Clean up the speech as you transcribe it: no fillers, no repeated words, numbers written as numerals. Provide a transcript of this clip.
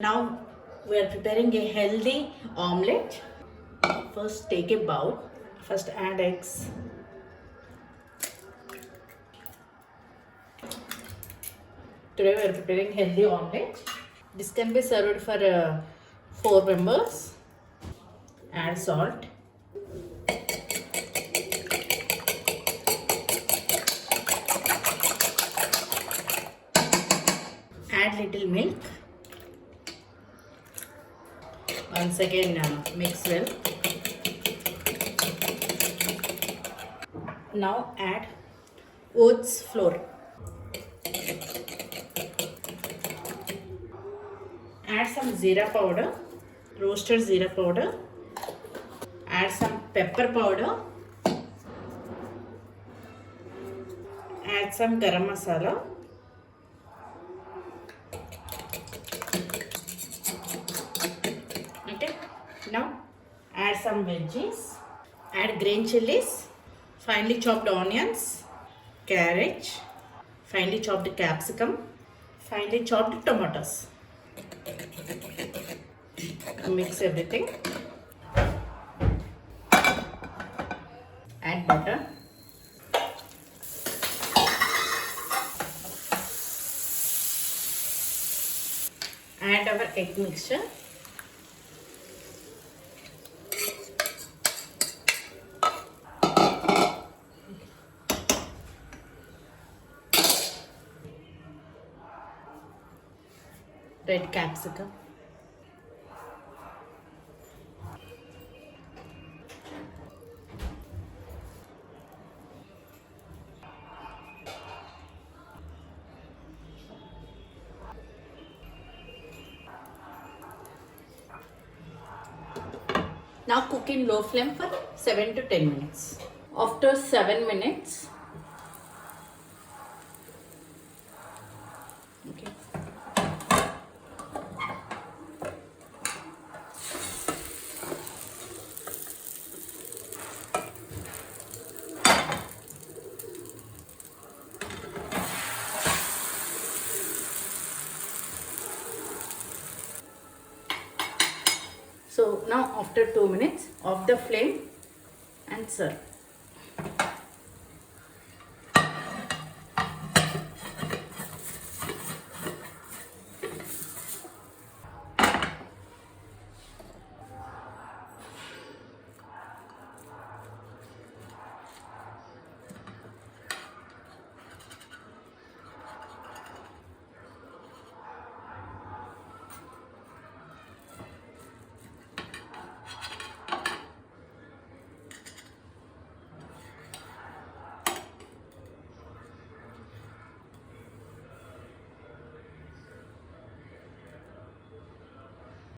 Now we are preparing a healthy omelette. First take a bowl. First add eggs. Today we are preparing healthy omelette. This can be served for 4 members. Add salt. Add little milk. Once again mix well. Now add oats flour. Add some jeera powder, roasted jeera powder. Add some pepper powder. Add some garam masala. Okay. Now add some veggies. Add green chilies, finely chopped onions, carrot, finely chopped capsicum, finely chopped tomatoes. Mix everything. Add butter. Add our egg mixture. Red capsicum. Now cook in low flame for 7 to 10 minutes. After 7 minutes, okay. So now after 2 minutes, off the flame and serve.